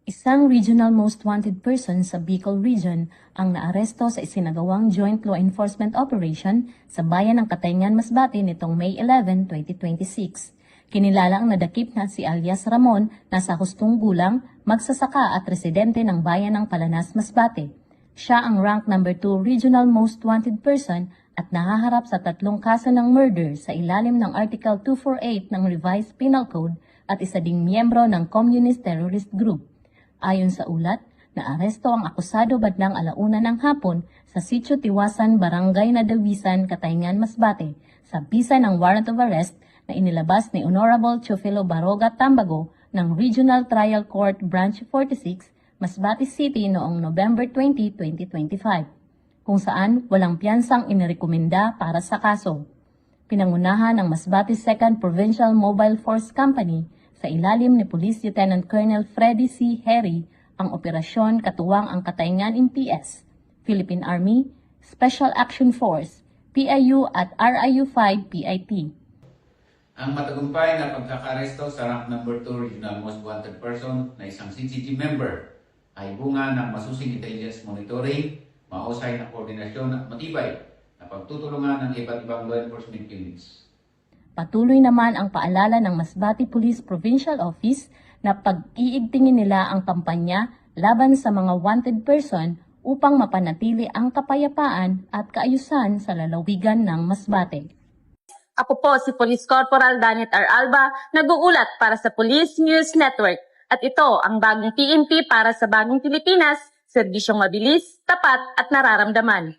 Isang regional most wanted person sa Bicol Region ang naaresto sa isinagawang joint law enforcement operation sa bayan ng Katayngan, Masbate nitong May 11, 2026. Kinilala ang nadakip na si alias Ramon na sa hustong gulang, magsasaka at residente ng bayan ng Palanas, Masbate. Siya ang rank number 2 regional most wanted person at nahaharap sa 3 kaso ng murder sa ilalim ng Article 248 ng Revised Penal Code at isa ding miyembro ng Communist Terrorist Group. Ayon sa ulat, naaresto ang akusado bandang 1:00 ng hapon sa Sitio Tiwasan, Barangay Nadawisan, Katayngan, Masbate sa bisa ng warrant of arrest na inilabas ni Honorable Teofilo Baroga Tambago ng Regional Trial Court Branch 46, Masbate City noong November 20, 2025, kung saan walang piyansang inirekomenda para sa kaso. Pinangunahan ng Masbate 2nd Provincial Mobile Force Company sa ilalim ni Police Lieutenant Colonel Freddy C. Herry ang operasyon katuwang ang Katayngan MPS, Philippine Army, Special Action Force, PIU at RIU-5 PIT. Ang matagumpay na pagkakaresto sa rank number 2 regional most wanted person na isang CCG member ay bunga ng masusing intelligence monitoring, mahusay na koordinasyon at matibay na pagtutulungan ng iba't ibang law enforcement units. Patuloy naman ang paalala ng Masbate Police Provincial Office na pag-iigtingin nila ang kampanya laban sa mga wanted person upang mapanatili ang kapayapaan at kaayusan sa lalawigan ng Masbate. Ako po si Police Corporal Danet R. Alba, nag-uulat para sa Police News Network. At ito ang bagong PNP para sa bagong Pilipinas, serbisyong mabilis, tapat at nararamdaman.